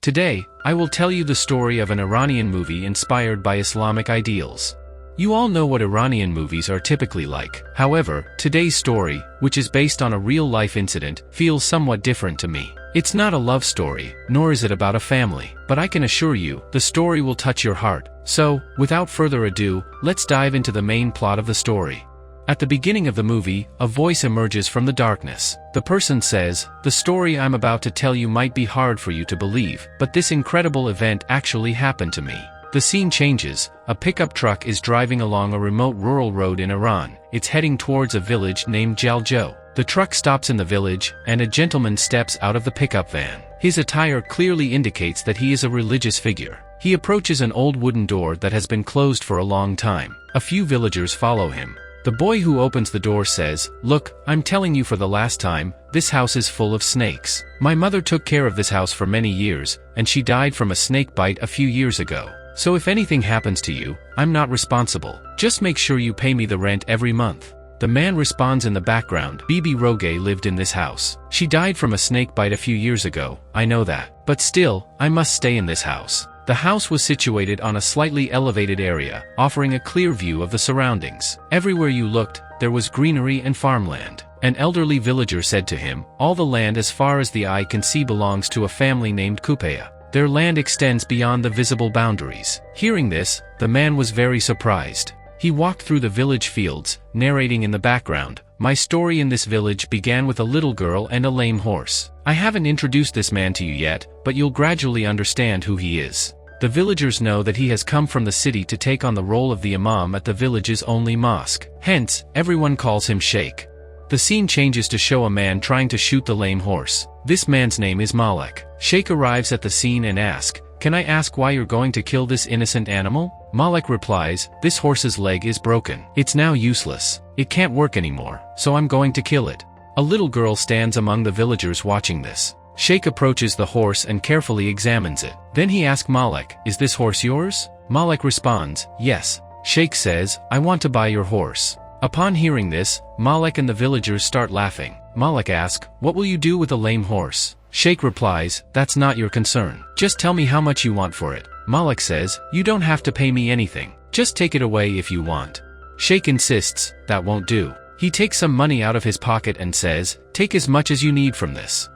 Today, I will tell you the story of an Iranian movie inspired by Islamic ideals. You all know what Iranian movies are typically like. However, today's story, which is based on a real-life incident, feels somewhat different to me. It's not a love story, nor is it about a family, but I can assure you, the story will touch your heart. So, without further ado, let's dive into the main plot of the story. At the beginning of the movie, a voice emerges from the darkness. The person says, "The story I'm about to tell you might be hard for you to believe, but this incredible event actually happened to me." The scene changes. A pickup truck is driving along a remote rural road in Iran. It's heading towards a village named Jaljo. The truck stops in the village, and a gentleman steps out of the pickup van. His attire clearly indicates that he is a religious figure. He approaches an old wooden door that has been closed for a long time. A few villagers follow him. The boy who opens the door says, "Look, I'm telling you for the last time, this house is full of snakes. My mother took care of this house for many years, and she died from a snake bite a few years ago. So if anything happens to you, I'm not responsible. Just make sure you pay me the rent every month." The man responds in the background, "Bibi Roge lived in this house. She died from a snake bite a few years ago, I know that. But still, I must stay in this house." The house was situated on a slightly elevated area, offering a clear view of the surroundings. Everywhere you looked, there was greenery and farmland. An elderly villager said to him, "All the land as far as the eye can see belongs to a family named Kupeya. Their land extends beyond the visible boundaries." Hearing this, the man was very surprised. He walked through the village fields, narrating in the background, "My story in this village began with a little girl and a lame horse. I haven't introduced this man to you yet, but you'll gradually understand who he is." The villagers know that he has come from the city to take on the role of the imam at the village's only mosque. Hence, everyone calls him Sheikh. The scene changes to show a man trying to shoot the lame horse. This man's name is Malek. Sheikh arrives at the scene and asks, "Can I ask why you're going to kill this innocent animal?" Malek replies, "This horse's leg is broken. It's now useless. It can't work anymore, so I'm going to kill it." A little girl stands among the villagers watching this. Sheikh approaches the horse and carefully examines it. Then he asks Malek, "Is this horse yours?" Malek responds, "Yes." Sheikh says, "I want to buy your horse." Upon hearing this, Malek and the villagers start laughing. Malek asks, "What will you do with a lame horse?" Sheikh replies, "That's not your concern. Just tell me how much you want for it." Malek says, "You don't have to pay me anything. Just take it away if you want." Sheikh insists, "That won't do." He takes some money out of his pocket and says, "Take as much as you need from this."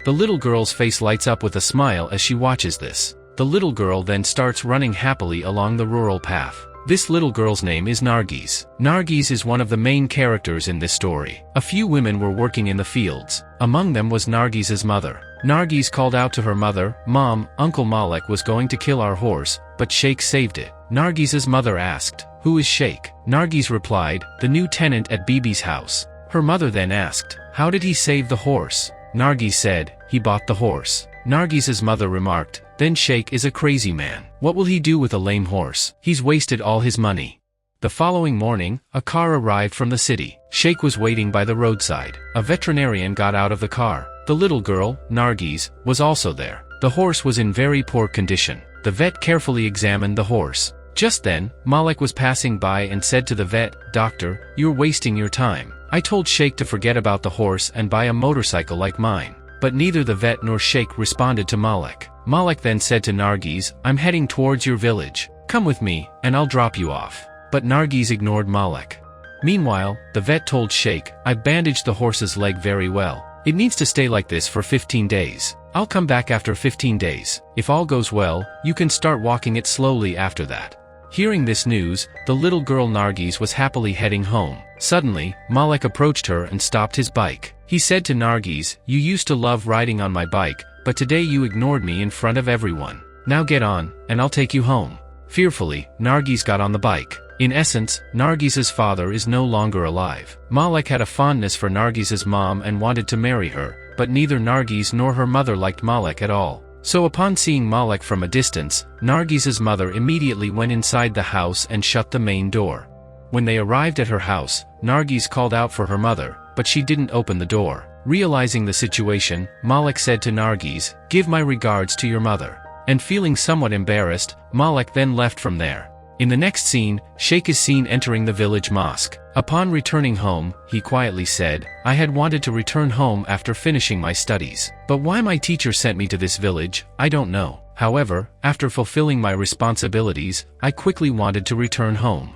The little girl's face lights up with a smile as she watches this. The little girl then starts running happily along the rural path. This little girl's name is Narges. Narges is one of the main characters in this story. A few women were working in the fields. Among them was Narges's mother. Narges called out to her mother, "Mom, Uncle Malek was going to kill our horse, but Sheikh saved it." Narges's mother asked, "Who is Sheikh?" Narges replied, "The new tenant at Bibi's house." Her mother then asked, "How did he save the horse?" Narges said, "He bought the horse." Narges's mother remarked, "Then Sheikh is a crazy man. What will he do with a lame horse? He's wasted all his money." The following morning, a car arrived from the city. Sheikh was waiting by the roadside. A veterinarian got out of the car. The little girl, Narges, was also there. The horse was in very poor condition. The vet carefully examined the horse. Just then, Malek was passing by and said to the vet, "Doctor, you're wasting your time. I told Sheikh to forget about the horse and buy a motorcycle like mine." But neither the vet nor Sheikh responded to Malek. Malek then said to Narges, "I'm heading towards your village. Come with me, and I'll drop you off." But Narges ignored Malek. Meanwhile, the vet told Sheikh, "I bandaged the horse's leg very well. It needs to stay like this for 15 days. I'll come back after 15 days. If all goes well, you can start walking it slowly after that." Hearing this news, the little girl Narges was happily heading home. Suddenly, Malek approached her and stopped his bike. He said to Narges, "You used to love riding on my bike, but today you ignored me in front of everyone. Now get on, and I'll take you home." Fearfully, Narges got on the bike. In essence, Narges's father is no longer alive. Malek had a fondness for Narges's mom and wanted to marry her, but neither Narges nor her mother liked Malek at all. So upon seeing Malek from a distance, Narges's mother immediately went inside the house and shut the main door. When they arrived at her house, Narges called out for her mother, but she didn't open the door. Realizing the situation, Malek said to Narges, "Give my regards to your mother." And feeling somewhat embarrassed, Malek then left from there. In the next scene, Sheikh is seen entering the village mosque. Upon returning home, he quietly said, "I had wanted to return home after finishing my studies. But why my teacher sent me to this village, I don't know. However, after fulfilling my responsibilities, I quickly wanted to return home."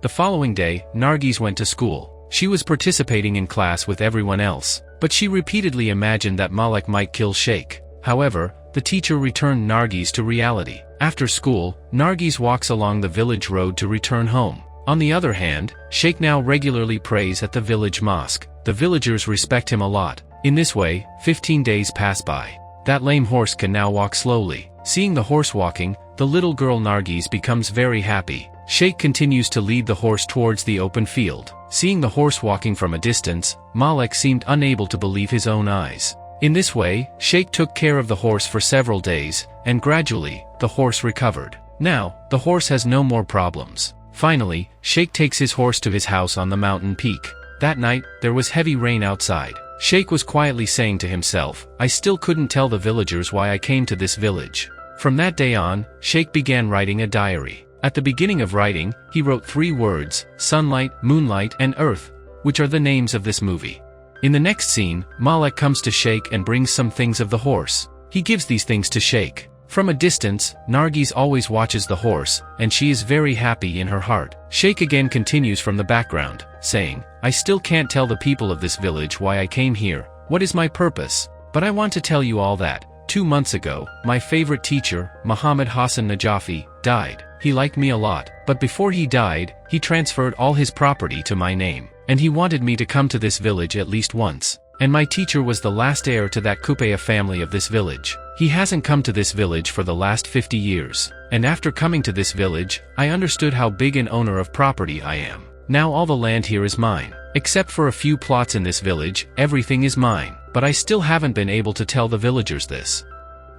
The following day, Narges went to school. She was participating in class with everyone else, but she repeatedly imagined that Malek might kill Sheikh. However, the teacher returned Narges to reality. After school, Narges walks along the village road to return home. On the other hand, Sheikh now regularly prays at the village mosque. The villagers respect him a lot. In this way, 15 days pass by. That lame horse can now walk slowly. Seeing the horse walking, the little girl Narges becomes very happy. Sheikh continues to lead the horse towards the open field. Seeing the horse walking from a distance, Malek seemed unable to believe his own eyes. In this way, Sheikh took care of the horse for several days, and gradually, the horse recovered. Now, the horse has no more problems. Finally, Sheikh takes his horse to his house on the mountain peak. That night, there was heavy rain outside. Sheikh was quietly saying to himself, "I still couldn't tell the villagers why I came to this village." From that day on, Sheikh began writing a diary. At the beginning of writing, he wrote 3 words: sunlight, moonlight, and earth, which are the names of this movie. In the next scene, Malek comes to Sheikh and brings some things of the horse. He gives these things to Sheikh. From a distance, Narges always watches the horse, and she is very happy in her heart. Sheikh again continues from the background, saying, "I still can't tell the people of this village why I came here, what is my purpose. But I want to tell you all that. 2 months ago, my favorite teacher, Muhammad Hassan Najafi, died. He liked me a lot, but before he died, he transferred all his property to my name. And he wanted me to come to this village at least once. And my teacher was the last heir to that Kupaya family of this village. He hasn't come to this village for the last 50 years. And after coming to this village, I understood how big an owner of property I am. Now all the land here is mine. Except for a few plots in this village, everything is mine. But I still haven't been able to tell the villagers this."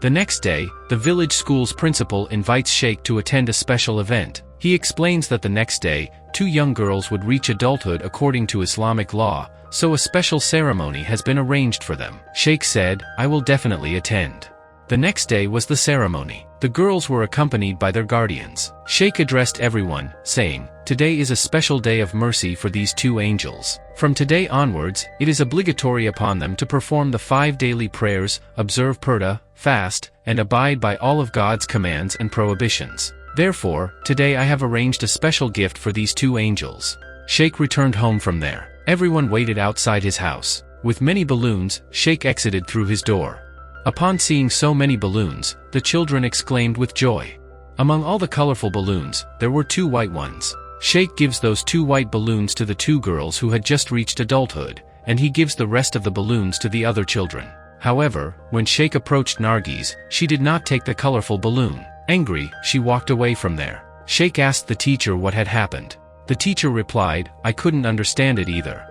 The next day, the village school's principal invites Sheikh to attend a special event. He explains that the next day, 2 young girls would reach adulthood according to Islamic law, so a special ceremony has been arranged for them. Sheikh said, "I will definitely attend." The next day was the ceremony. The girls were accompanied by their guardians. Sheikh addressed everyone, saying, "Today is a special day of mercy for these 2 angels. From today onwards, it is obligatory upon them to perform the 5 daily prayers, observe purdah, fast, and abide by all of God's commands and prohibitions. Therefore, today I have arranged a special gift for these 2 angels." Sheikh returned home from there. Everyone waited outside his house. With many balloons, Sheikh exited through his door. Upon seeing so many balloons, the children exclaimed with joy. Among all the colorful balloons, there were 2 white ones. Sheikh gives those 2 white balloons to the 2 girls who had just reached adulthood, and he gives the rest of the balloons to the other children. However, when Sheikh approached Narges, she did not take the colorful balloon. Angry, she walked away from there. Sheikh asked the teacher what had happened. The teacher replied, "I couldn't understand it either."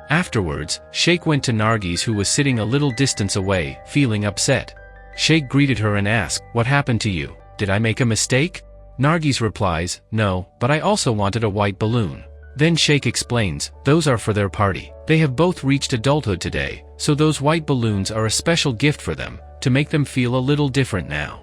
Afterwards, Sheikh went to Narges, who was sitting a little distance away, feeling upset. Sheikh greeted her and asked, "What happened to you? Did I make a mistake?" Narges replies, "No, but I also wanted a white balloon." Then Sheikh explains, "Those are for their party. They have both reached adulthood today, so those white balloons are a special gift for them, to make them feel a little different now."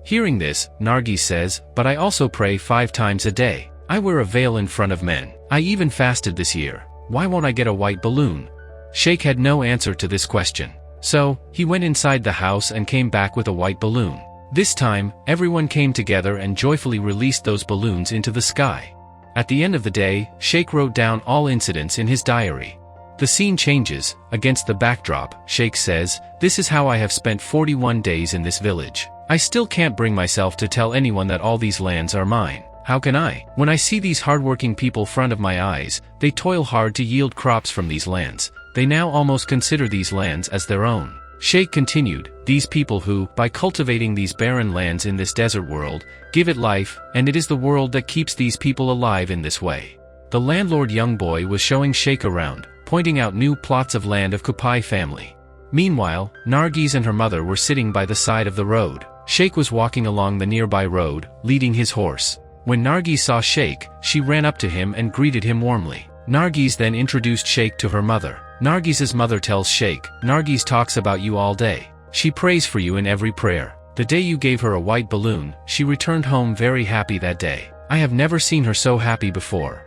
Hearing this, Narges says, "But I also pray 5 times a day. I wear a veil in front of men. I even fasted this year. Why won't I get a white balloon?" Sheikh had no answer to this question. So, he went inside the house and came back with a white balloon. This time, everyone came together and joyfully released those balloons into the sky. At the end of the day, Sheikh wrote down all incidents in his diary. The scene changes. Against the backdrop, Sheikh says, "This is how I have spent 41 days in this village. I still can't bring myself to tell anyone that all these lands are mine. How can I? When I see these hardworking people front of my eyes, they toil hard to yield crops from these lands. They now almost consider these lands as their own." Sheikh continued, "These people who, by cultivating these barren lands in this desert world, give it life, and it is the world that keeps these people alive in this way." The landlord young boy was showing Sheikh around, pointing out new plots of land of Kupai family. Meanwhile, Narges and her mother were sitting by the side of the road. Sheikh was walking along the nearby road, leading his horse. When Narges saw Sheikh, she ran up to him and greeted him warmly. Narges then introduced Sheikh to her mother. Narges's mother tells Sheikh, "Narges talks about you all day. She prays for you in every prayer. The day you gave her a white balloon, she returned home very happy that day. I have never seen her so happy before."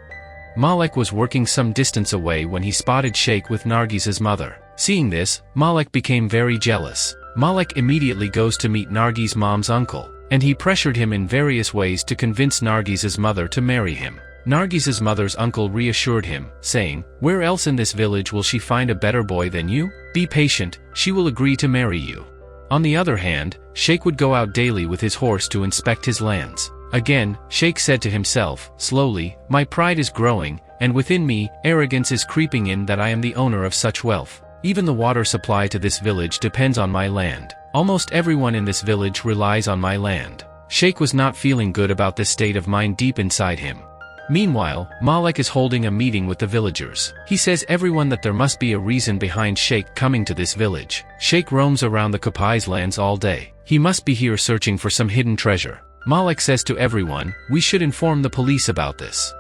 Malek was working some distance away when he spotted Sheikh with Narges' mother. Seeing this, Malek became very jealous. Malek immediately goes to meet Narges' mom's uncle, and he pressured him in various ways to convince Narges' mother to marry him. Narges' mother's uncle reassured him, saying, "Where else in this village will she find a better boy than you? Be patient, she will agree to marry you." On the other hand, Sheikh would go out daily with his horse to inspect his lands. Again, Sheikh said to himself, slowly, "My pride is growing, and within me, arrogance is creeping in that I am the owner of such wealth. Even the water supply to this village depends on my land. Almost everyone in this village relies on my land." Sheikh was not feeling good about this state of mind deep inside him. Meanwhile, Malek is holding a meeting with the villagers. He says everyone that there must be a reason behind Sheikh coming to this village. Sheikh roams around the Kapai's lands all day. He must be here searching for some hidden treasure. Malek says to everyone, "We should inform the police about this."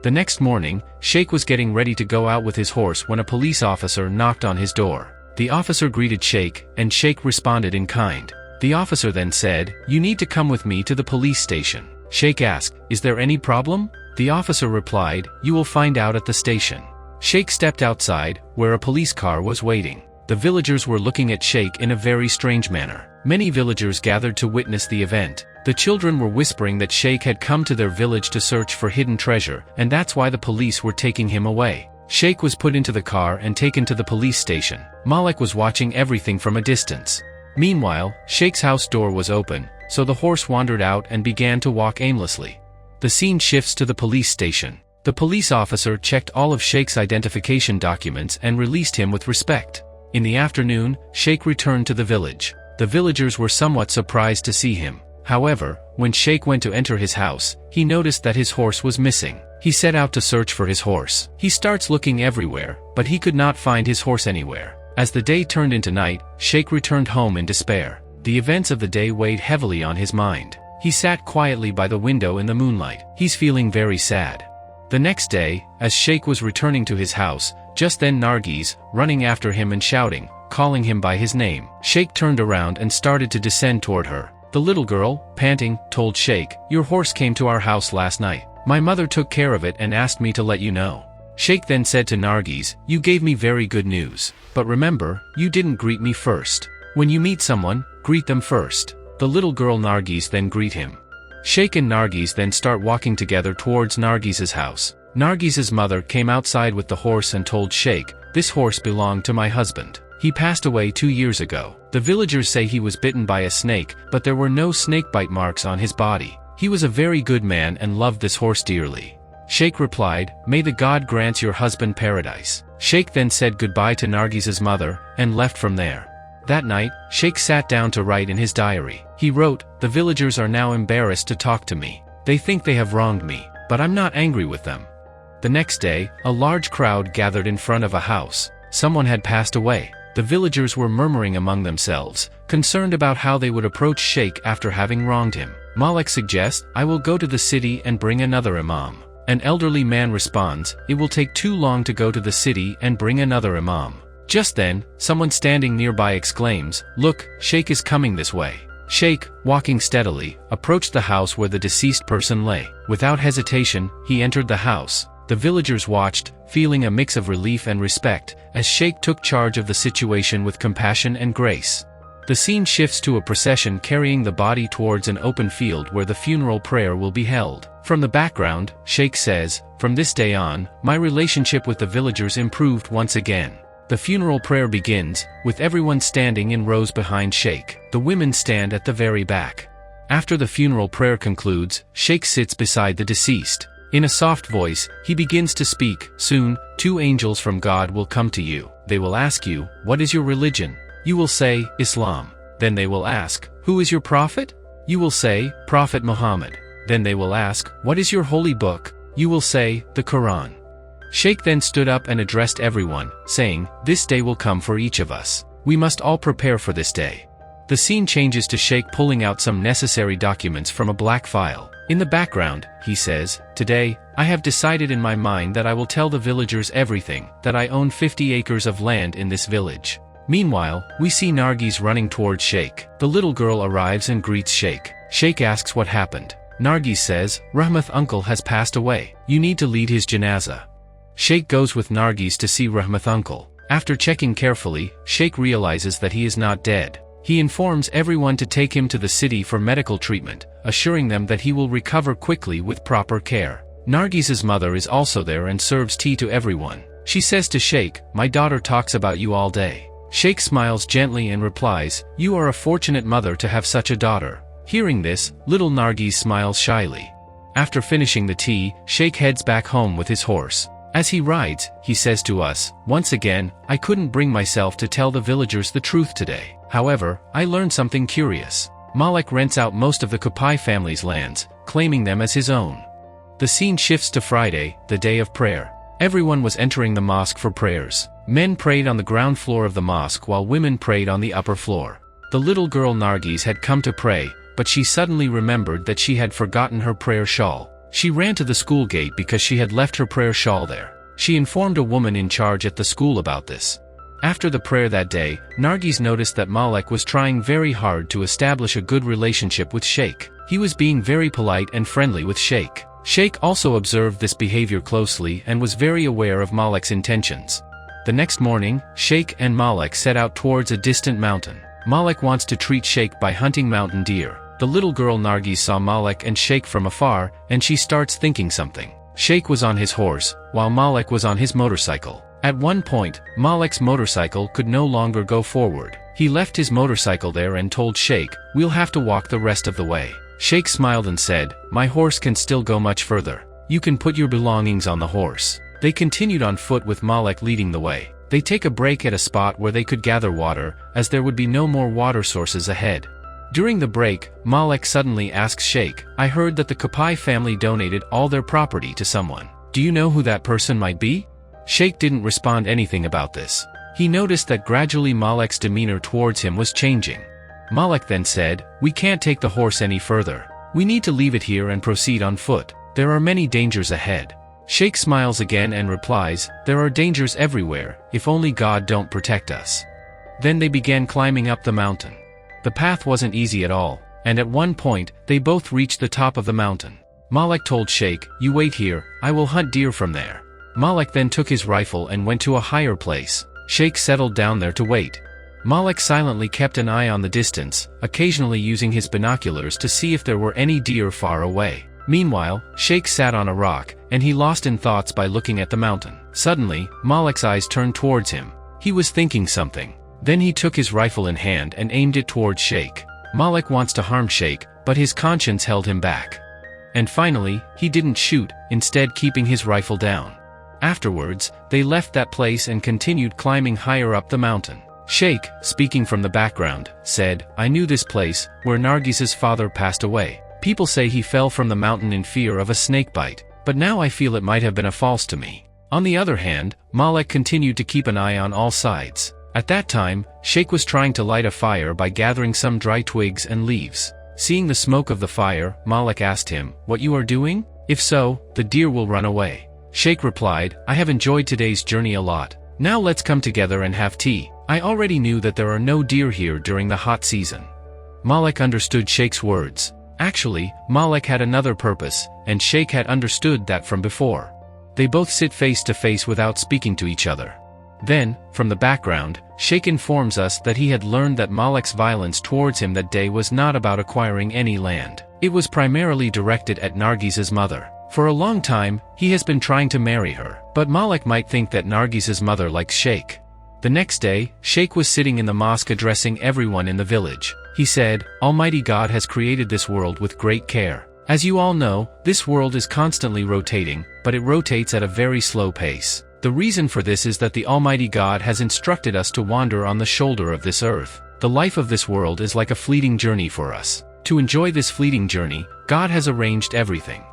The next morning, Sheikh was getting ready to go out with his horse when a police officer knocked on his door. The officer greeted Sheikh, and Sheikh responded in kind. The officer then said, "You need to come with me to the police station." Sheikh asked, "Is there any problem?" The officer replied, "You will find out at the station." Sheikh stepped outside, where a police car was waiting. The villagers were looking at Sheikh in a very strange manner. Many villagers gathered to witness the event. The children were whispering that Sheikh had come to their village to search for hidden treasure, and that's why the police were taking him away. Sheikh was put into the car and taken to the police station. Malek was watching everything from a distance. Meanwhile, Sheikh's house door was open, so the horse wandered out and began to walk aimlessly. The scene shifts to the police station. The police officer checked all of Sheikh's identification documents and released him with respect. In the afternoon, Sheikh returned to the village. The villagers were somewhat surprised to see him. However, when Sheikh went to enter his house, he noticed that his horse was missing. He set out to search for his horse. He starts looking everywhere, but he could not find his horse anywhere. As the day turned into night, Sheikh returned home in despair. The events of the day weighed heavily on his mind. He sat quietly by the window in the moonlight. He's feeling very sad. The next day, as Sheikh was returning to his house, just then Narges, running after him and shouting, calling him by his name. Sheikh turned around and started to descend toward her. The little girl, panting, told Sheikh, "Your horse came to our house last night. My mother took care of it and asked me to let you know." Sheikh then said to Narges, "You gave me very good news. But remember, you didn't greet me first. When you meet someone, greet them first." The little girl Narges then greet him. Sheikh and Narges then start walking together towards Narges' house. Narges' mother came outside with the horse and told Sheikh, "This horse belonged to my husband. He passed away 2 years ago." The villagers say he was bitten by a snake, but there were no snakebite marks on his body. He was a very good man and loved this horse dearly. Sheikh replied, "May the God grant your husband paradise." Sheikh then said goodbye to Narges' mother, and left from there. That night, Sheikh sat down to write in his diary. He wrote, "The villagers are now embarrassed to talk to me. They think they have wronged me, but I'm not angry with them." The next day, a large crowd gathered in front of a house. Someone had passed away. The villagers were murmuring among themselves, concerned about how they would approach Sheikh after having wronged him. Malek suggests, "I will go to the city and bring another imam." An elderly man responds, "It will take too long to go to the city and bring another imam." Just then, someone standing nearby exclaims, "Look, Sheikh is coming this way." Sheikh, walking steadily, approached the house where the deceased person lay. Without hesitation, he entered the house. The villagers watched, feeling a mix of relief and respect, as Sheikh took charge of the situation with compassion and grace. The scene shifts to a procession carrying the body towards an open field where the funeral prayer will be held. From the background, Sheikh says, "From this day on, my relationship with the villagers improved once again." The funeral prayer begins, with everyone standing in rows behind Sheikh. The women stand at the very back. After the funeral prayer concludes, Sheikh sits beside the deceased. In a soft voice, he begins to speak, "Soon, 2 angels from God will come to you. They will ask you, 'What is your religion?' You will say, 'Islam.' Then they will ask, 'Who is your prophet?' You will say, 'Prophet Muhammad.' Then they will ask, 'What is your holy book?' You will say, 'The Quran.'" Sheikh then stood up and addressed everyone, saying, "This day will come for each of us. We must all prepare for this day." The scene changes to Sheikh pulling out some necessary documents from a black file. In the background, he says, "Today, I have decided in my mind that I will tell the villagers everything, that I own 50 acres of land in this village." Meanwhile, we see Narges running towards Sheikh. The little girl arrives and greets Sheikh. Sheikh asks what happened. Narges says, Rahmath uncle has passed away. You need to lead his janazah. Sheikh goes with Narges to see Rahmath uncle. After checking carefully, Sheikh realizes that he is not dead. He informs everyone to take him to the city for medical treatment, assuring them that he will recover quickly with proper care. Narges's mother is also there and serves tea to everyone. She says to Sheikh, my daughter talks about you all day. Sheikh smiles gently and replies, you are a fortunate mother to have such a daughter. Hearing this, little Narges smiles shyly. After finishing the tea, Sheikh heads back home with his horse. As he rides, he says to us, once again, I couldn't bring myself to tell the villagers the truth today. However, I learned something curious. Malek rents out most of the Kupai family's lands, claiming them as his own. The scene shifts to Friday, the day of prayer. Everyone was entering the mosque for prayers. Men prayed on the ground floor of the mosque while women prayed on the upper floor. The little girl Narges had come to pray, but she suddenly remembered that she had forgotten her prayer shawl. She ran to the school gate because she had left her prayer shawl there. She informed a woman in charge at the school about this. After the prayer that day, Narges noticed that Malek was trying very hard to establish a good relationship with Sheikh. He was being very polite and friendly with Sheikh. Sheikh also observed this behavior closely and was very aware of Malek's intentions. The next morning, Sheikh and Malek set out towards a distant mountain. Malek wants to treat Sheikh by hunting mountain deer. The little girl Narges saw Malek and Sheikh from afar, and she starts thinking something. Sheikh was on his horse, while Malek was on his motorcycle. At one point, Malek's motorcycle could no longer go forward. He left his motorcycle there and told Sheikh, we'll have to walk the rest of the way. Sheikh smiled and said, my horse can still go much further. You can put your belongings on the horse. They continued on foot with Malek leading the way. They take a break at a spot where they could gather water, as there would be no more water sources ahead. During the break, Malek suddenly asks Sheikh, I heard that the Kupai family donated all their property to someone. Do you know who that person might be? Sheikh didn't respond anything about this. He noticed that gradually Malek's demeanor towards him was changing. Malek then said, we can't take the horse any further. We need to leave it here and proceed on foot. There are many dangers ahead. Sheikh smiles again and replies, there are dangers everywhere, if only God don't protect us. Then they began climbing up the mountain. The path wasn't easy at all, and at one point, they both reached the top of the mountain. Malek told Sheikh, you wait here, I will hunt deer from there. Malek then took his rifle and went to a higher place. Sheikh settled down there to wait. Malek silently kept an eye on the distance, occasionally using his binoculars to see if there were any deer far away. Meanwhile, Sheikh sat on a rock, and he lost in thoughts by looking at the mountain. Suddenly, Malek's eyes turned towards him. He was thinking something. Then he took his rifle in hand and aimed it towards Sheikh. Malek wants to harm Sheikh, but his conscience held him back. And finally, he didn't shoot, instead keeping his rifle down. Afterwards, they left that place and continued climbing higher up the mountain. Sheikh, speaking from the background, said, I knew this place, where Narges's father passed away. People say he fell from the mountain in fear of a snake bite, but now I feel it might have been a false to me. On the other hand, Malek continued to keep an eye on all sides. At that time, Sheikh was trying to light a fire by gathering some dry twigs and leaves. Seeing the smoke of the fire, Malek asked him, what you are doing? If so, the deer will run away. Sheikh replied, I have enjoyed today's journey a lot. Now let's come together and have tea. I already knew that there are no deer here during the hot season. Malek understood Sheikh's words. Actually, Malek had another purpose, and Sheikh had understood that from before. They both sit face to face without speaking to each other. Then, from the background, Sheikh informs us that he had learned that Malek's violence towards him that day was not about acquiring any land. It was primarily directed at Narges's mother. For a long time, he has been trying to marry her, but Malek might think that Narges's mother likes Sheikh. The next day, Sheikh was sitting in the mosque addressing everyone in the village. He said, Almighty God has created this world with great care. As you all know, this world is constantly rotating, but it rotates at a very slow pace. The reason for this is that the Almighty God has instructed us to wander on the shoulder of this earth. The life of this world is like a fleeting journey for us. To enjoy this fleeting journey, God has arranged everything.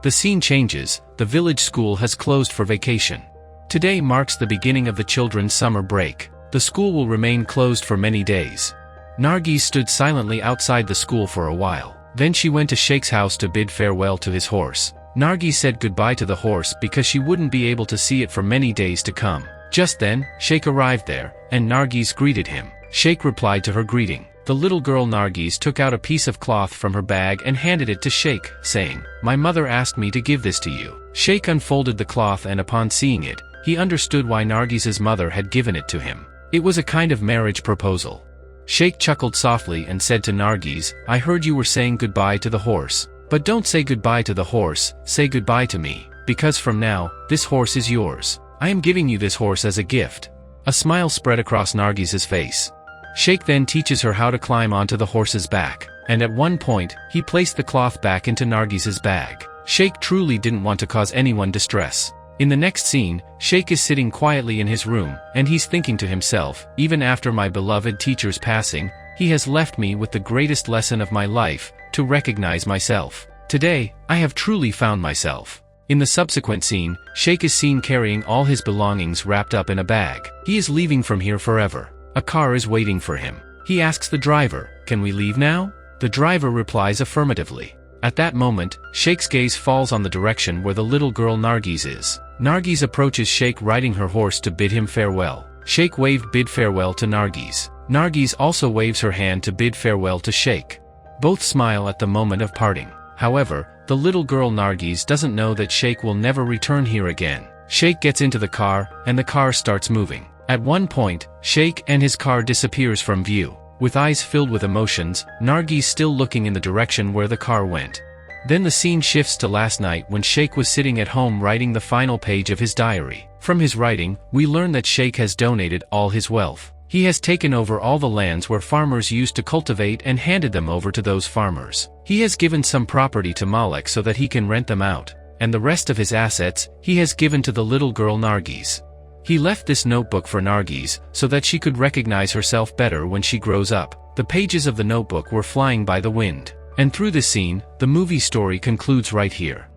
The scene changes, the village school has closed for vacation. Today marks the beginning of the children's summer break. The school will remain closed for many days. Narges stood silently outside the school for a while. Then she went to Sheikh's house to bid farewell to his horse. Narges said goodbye to the horse because she wouldn't be able to see it for many days to come. Just then, Sheikh arrived there, and Narges greeted him. Sheikh replied to her greeting. The little girl Narges took out a piece of cloth from her bag and handed it to Sheikh, saying, "My mother asked me to give this to you." Sheikh unfolded the cloth, and upon seeing it, he understood why Nargis's mother had given it to him. It was a kind of marriage proposal. Sheikh chuckled softly and said to Narges, "I heard you were saying goodbye to the horse. But don't say goodbye to the horse, say goodbye to me, because from now, this horse is yours. I am giving you this horse as a gift." A smile spread across Nargis's face. Sheikh then teaches her how to climb onto the horse's back, and at one point, he placed the cloth back into Nargis's bag. Sheikh truly didn't want to cause anyone distress. In the next scene, Sheikh is sitting quietly in his room, and he's thinking to himself, "Even after my beloved teacher's passing, he has left me with the greatest lesson of my life, to recognize myself. Today, I have truly found myself." In the subsequent scene, Sheikh is seen carrying all his belongings wrapped up in a bag. He is leaving from here forever. A car is waiting for him. He asks the driver, "Can we leave now?" The driver replies affirmatively. At that moment, Sheikh's gaze falls on the direction where the little girl Narges is. Narges approaches Sheikh riding her horse to bid him farewell. Sheikh waved bid farewell to Narges. Narges also waves her hand to bid farewell to Sheikh. Both smile at the moment of parting. However, the little girl Narges doesn't know that Sheikh will never return here again. Sheikh gets into the car, and the car starts moving. At one point, Sheikh and his car disappears from view. With eyes filled with emotions, Narges still looking in the direction where the car went. Then the scene shifts to last night when Sheikh was sitting at home writing the final page of his diary. From his writing, we learn that Sheikh has donated all his wealth. He has taken over all the lands where farmers used to cultivate and handed them over to those farmers. He has given some property to Malek so that he can rent them out, and the rest of his assets, he has given to the little girl Narges. He left this notebook for Narges, so that she could recognize herself better when she grows up. The pages of the notebook were flying by the wind. And through this scene, the movie story concludes right here.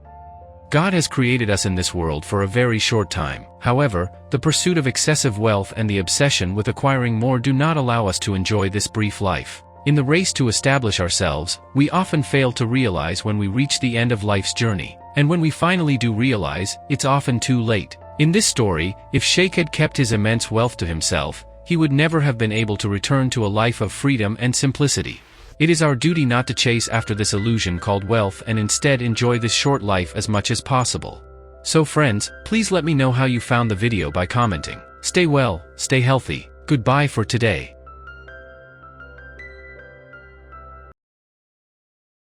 God has created us in this world for a very short time. However, the pursuit of excessive wealth and the obsession with acquiring more do not allow us to enjoy this brief life. In the race to establish ourselves, we often fail to realize when we reach the end of life's journey. And when we finally do realize, it's often too late. In this story, if Sheikh had kept his immense wealth to himself, he would never have been able to return to a life of freedom and simplicity. It is our duty not to chase after this illusion called wealth and instead enjoy this short life as much as possible. So friends, please let me know how you found the video by commenting. Stay well, stay healthy. Goodbye for today.